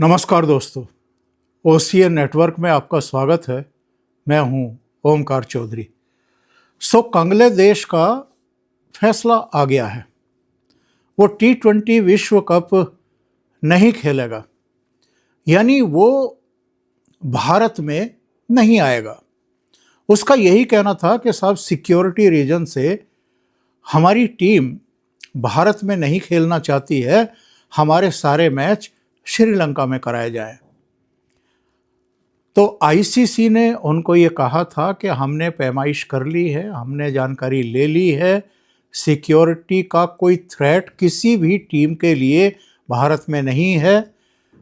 नमस्कार दोस्तों, OCN network में आपका स्वागत है। मैं हूं ओमकार चौधरी। कंगले देश का फैसला आ गया है। वो T20 विश्व कप नहीं खेलेगा, यानी वो भारत में नहीं आएगा। उसका यही कहना था कि साहब सिक्योरिटी रीजन से हमारी टीम भारत में नहीं खेलना चाहती है, हमारे सारे मैच श्रीलंका में कराए जाएं। तो आईसीसी ने उनको ये कहा था कि हमने पैमाइश कर ली है, हमने जानकारी ले ली है, सिक्योरिटी का कोई थ्रेट किसी भी टीम के लिए भारत में नहीं है।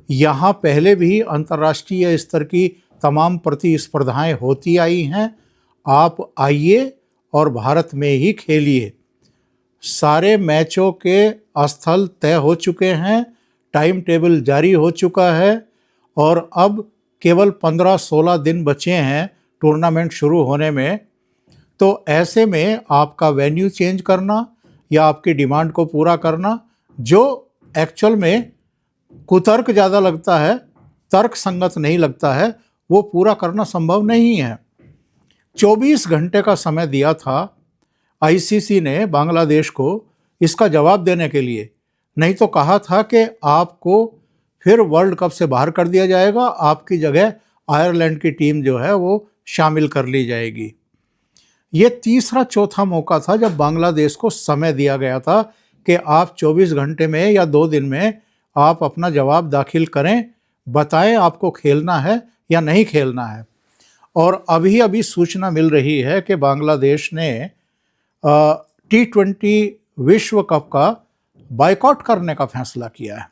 यहाँ पहले भी अंतर्राष्ट्रीय स्तर की तमाम प्रतिस्पर्धाएं होती आई हैं, आप आइए और भारत में ही खेलिए। सारे मैचों के स्थल तय हो चुके हैं, टाइम टेबल जारी हो चुका है और अब केवल 15-16 दिन बचे हैं टूर्नामेंट शुरू होने में। तो ऐसे में आपका वेन्यू चेंज करना या आपकी डिमांड को पूरा करना, जो एक्चुअल में कुतर्क ज़्यादा लगता है, तर्क संगत नहीं लगता है, वो पूरा करना संभव नहीं है। 24 घंटे का समय दिया था आईसीसी ने बांग्लादेश को इसका जवाब देने के लिए, नहीं तो कहा था कि आपको फिर वर्ल्ड कप से बाहर कर दिया जाएगा, आपकी जगह आयरलैंड की टीम जो है वो शामिल कर ली जाएगी। ये तीसरा चौथा मौका था जब बांग्लादेश को समय दिया गया था कि आप 24 घंटे में या 2 दिन में आप अपना जवाब दाखिल करें, बताएं आपको खेलना है या नहीं खेलना है। और अभी सूचना मिल रही है कि बांग्लादेश ने T20 विश्व कप का बायकॉट करने का फैसला किया है।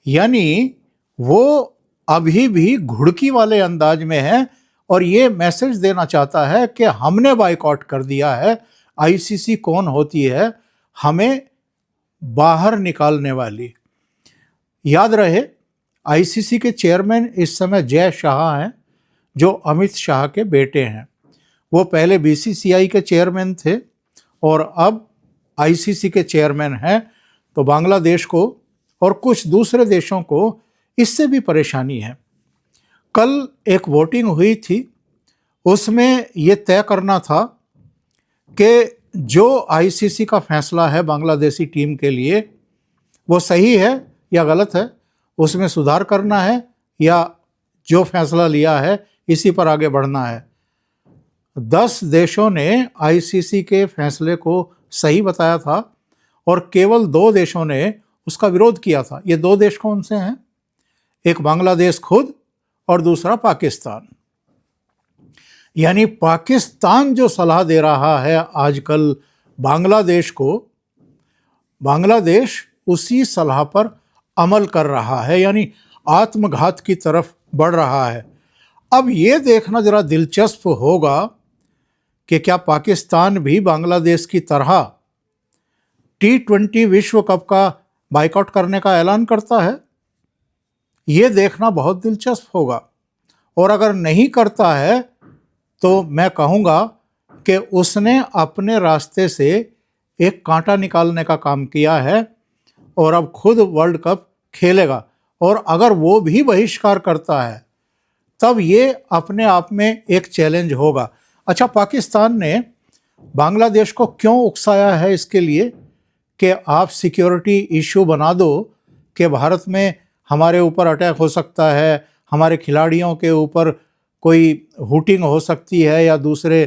यानी वो अभी भी घुड़की वाले अंदाज में है और ये मैसेज देना चाहता है कि हमने बायकॉट कर दिया है। आईसीसी कौन होती है हमें बाहर निकालने वाली। याद रहे, आईसीसी के चेयरमैन इस समय जय शाह हैं, जो अमित शाह के बेटे हैं। वो पहले बीसीसीआई के चेयरमैन थे और अब आईसीसी के चेयरमैन हैं। तो बांग्लादेश को और कुछ दूसरे देशों को इससे भी परेशानी है। कल एक वोटिंग हुई थी, उसमें ये तय करना था कि जो आईसीसी का फैसला है बांग्लादेशी टीम के लिए वो सही है या गलत है, उसमें सुधार करना है या जो फैसला लिया है इसी पर आगे बढ़ना है। 10 देशों ने आईसीसी के फैसले को सही बताया था और केवल 2 देशों ने उसका विरोध किया था। ये 2 देश कौन से हैं? एक बांग्लादेश खुद और दूसरा पाकिस्तान। यानी पाकिस्तान जो सलाह दे रहा है आजकल बांग्लादेश को, बांग्लादेश उसी सलाह पर अमल कर रहा है, यानी आत्मघात की तरफ बढ़ रहा है। अब ये देखना जरा दिलचस्प होगा कि क्या पाकिस्तान भी बांग्लादेश की तरह T20 विश्व कप का बायकॉट करने का ऐलान करता है? ये देखना बहुत दिलचस्प होगा। और अगर नहीं करता है तो मैं कहूँगा कि उसने अपने रास्ते से एक कांटा निकालने का काम किया है और अब खुद वर्ल्ड कप खेलेगा। और अगर वो भी बहिष्कार करता है तब ये अपने आप में एक चैलेंज होगा। अच्छा, पाकिस्तान ने बांग्लादेश को क्यों उकसाया है इसके लिए कि आप सिक्योरिटी इशू बना दो कि भारत में हमारे ऊपर अटैक हो सकता है, हमारे खिलाड़ियों के ऊपर कोई हुटिंग हो सकती है या दूसरे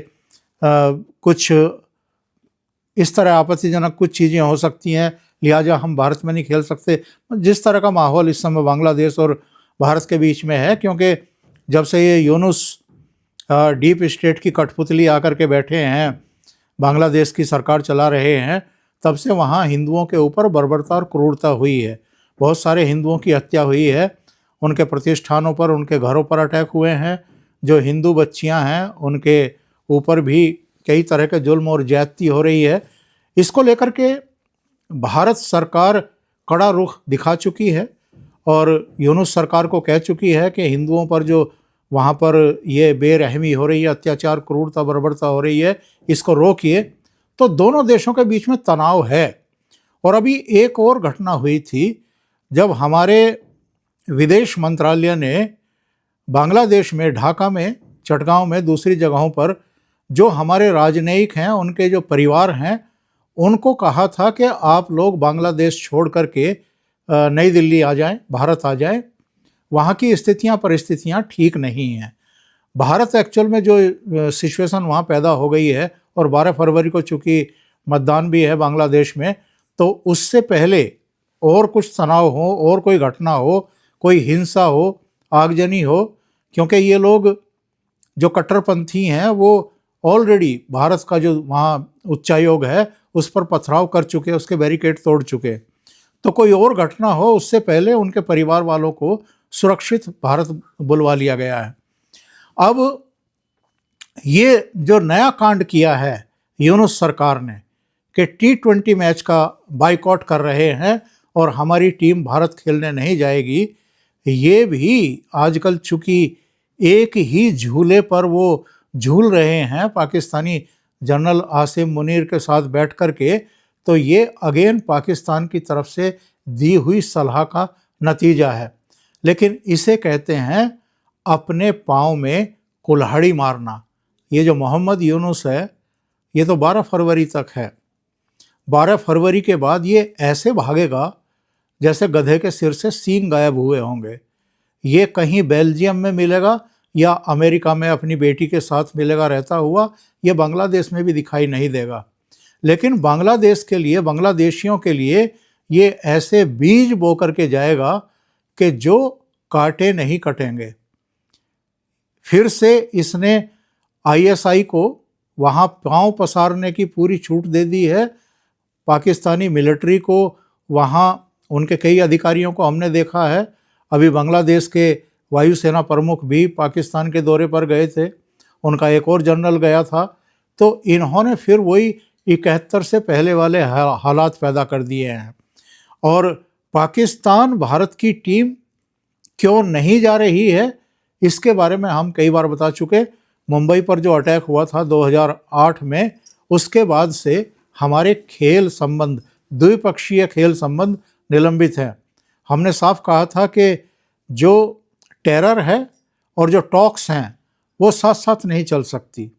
कुछ इस तरह आपत्तिजनक कुछ चीज़ें हो सकती हैं, लिहाजा हम भारत में नहीं खेल सकते। जिस तरह का माहौल इस समय बांग्लादेश और भारत के बीच में है, क्योंकि जब से ये यूनुस डीप स्टेट की कठपुतली आकर के बैठे हैं, बांग्लादेश की सरकार चला रहे हैं, तब से वहाँ हिंदुओं के ऊपर बर्बरता और क्रूरता हुई है। बहुत सारे हिंदुओं की हत्या हुई है, उनके प्रतिष्ठानों पर, उनके घरों पर अटैक हुए हैं। जो हिंदू बच्चियां हैं उनके ऊपर भी कई तरह के जुल्म और ज्यादती हो रही है। इसको लेकर के भारत सरकार कड़ा रुख दिखा चुकी है और यूनुस सरकार को कह चुकी है कि हिंदुओं पर जो वहाँ पर ये बेरहमी हो रही है, अत्याचार, क्रूरता, बर्बरता हो रही है, इसको रोकिए। तो दोनों देशों के बीच में तनाव है। और अभी एक और घटना हुई थी जब हमारे विदेश मंत्रालय ने बांग्लादेश में, ढाका में, चटगांव में, दूसरी जगहों पर जो हमारे राजनयिक हैं, उनके जो परिवार हैं, उनको कहा था कि आप लोग बांग्लादेश छोड़ करके नई दिल्ली आ जाएं, भारत आ जाएं। वहाँ की स्थितियाँ, परिस्थितियाँ ठीक नहीं हैं। भारत एक्चुअल में जो सिचुएशन वहाँ पैदा हो गई है, और 12 फरवरी को चूँकि मतदान भी है बांग्लादेश में, तो उससे पहले और कुछ तनाव हो, और कोई घटना हो, कोई हिंसा हो, आगजनी हो, क्योंकि ये लोग जो कट्टरपंथी हैं वो ऑलरेडी भारत का जो वहाँ उच्चायोग है उस पर पथराव कर चुके, उसके बैरिकेड तोड़ चुके। तो कोई और घटना हो उससे पहले उनके परिवार वालों को सुरक्षित भारत बुलवा लिया गया है। अब ये जो नया कांड किया है यूनुस सरकार ने कि T20 मैच का बाइकआउट कर रहे हैं और हमारी टीम भारत खेलने नहीं जाएगी, ये भी आजकल चूँकि एक ही झूले पर वो झूल रहे हैं पाकिस्तानी जनरल आसिम मुनीर के साथ बैठ कर के, तो ये अगेन पाकिस्तान की तरफ से दी हुई सलाह का नतीजा है। लेकिन इसे कहते हैं अपने पाँव में कुल्हाड़ी मारना। ये जो मोहम्मद यूनुस है, ये तो 12 फरवरी तक है। 12 फरवरी के बाद ये ऐसे भागेगा जैसे गधे के सिर से सींग गायब हुए होंगे। ये कहीं बेल्जियम में मिलेगा या अमेरिका में अपनी बेटी के साथ मिलेगा रहता हुआ, ये बांग्लादेश में भी दिखाई नहीं देगा। लेकिन बांग्लादेश के लिए, बांग्लादेशियों के लिए ये ऐसे बीज बो करके जाएगा कि जो काटे नहीं कटेंगे। फिर से इसने ISI को वहाँ पाँव पसारने की पूरी छूट दे दी है। पाकिस्तानी मिलिट्री को, वहाँ उनके कई अधिकारियों को हमने देखा है। अभी बांग्लादेश के वायुसेना प्रमुख भी पाकिस्तान के दौरे पर गए थे, उनका एक और जनरल गया था। तो इन्होंने फिर वही 71 से पहले वाले हालात पैदा कर दिए हैं। और पाकिस्तान भारत की टीम क्यों नहीं जा रही है, इसके बारे में हम कई बार बता चुके। मुंबई पर जो अटैक हुआ था 2008 में, उसके बाद से हमारे खेल संबंध, द्विपक्षीय खेल संबंध निलंबित हैं। हमने साफ कहा था कि जो टेरर है और जो टॉक्स हैं वो साथ साथ नहीं चल सकती,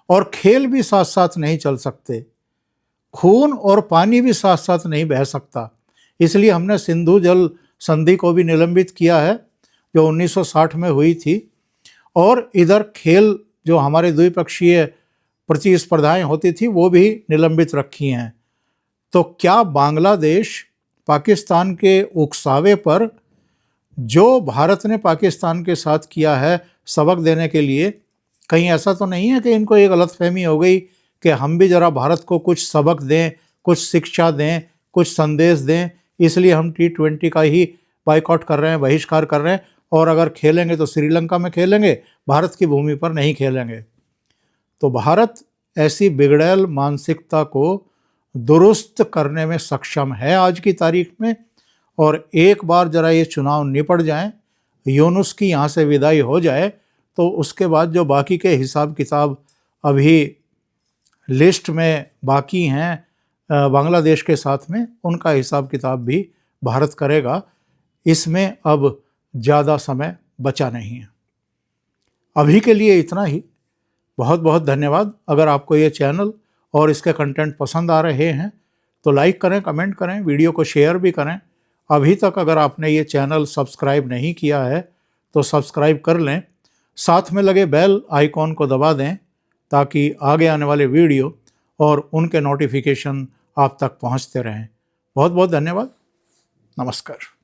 और खेल भी साथ साथ नहीं चल सकते, खून और पानी भी साथ साथ नहीं बह सकता। इसलिए हमने सिंधु जल संधि को भी निलंबित किया है, जो 1960 में हुई थी। और इधर खेल जो हमारे द्विपक्षीय प्रतिस्पर्धाएं होती थी वो भी निलंबित रखी हैं। तो क्या बांग्लादेश पाकिस्तान के उकसावे पर जो भारत ने पाकिस्तान के साथ किया है सबक देने के लिए, कहीं ऐसा तो नहीं है कि इनको ये गलतफहमी हो गई कि हम भी ज़रा भारत को कुछ सबक दें, कुछ शिक्षा दें, कुछ संदेश दें, इसलिए हम T20 का ही बाइकआउट कर रहे हैं, बहिष्कार कर रहे हैं, और अगर खेलेंगे तो श्रीलंका में खेलेंगे, भारत की भूमि पर नहीं खेलेंगे। तो भारत ऐसी बिगड़ैल मानसिकता को दुरुस्त करने में सक्षम है आज की तारीख में। और एक बार ज़रा ये चुनाव निपट जाएं, यूनुस की यहाँ से विदाई हो जाए, तो उसके बाद जो बाकी के हिसाब किताब अभी लिस्ट में बाकी हैं बांग्लादेश के साथ में, उनका हिसाब किताब भी भारत करेगा। इसमें अब ज़्यादा समय बचा नहीं है। अभी के लिए इतना ही। बहुत बहुत धन्यवाद। अगर आपको ये चैनल और इसके कंटेंट पसंद आ रहे हैं तो लाइक करें, कमेंट करें, वीडियो को शेयर भी करें। अभी तक अगर आपने ये चैनल सब्सक्राइब नहीं किया है तो सब्सक्राइब कर लें, साथ में लगे बेल आइकॉन को दबा दें ताकि आगे आने वाले वीडियो और उनके नोटिफिकेशन आप तक पहुंचते रहें। बहुत बहुत धन्यवाद। नमस्कार।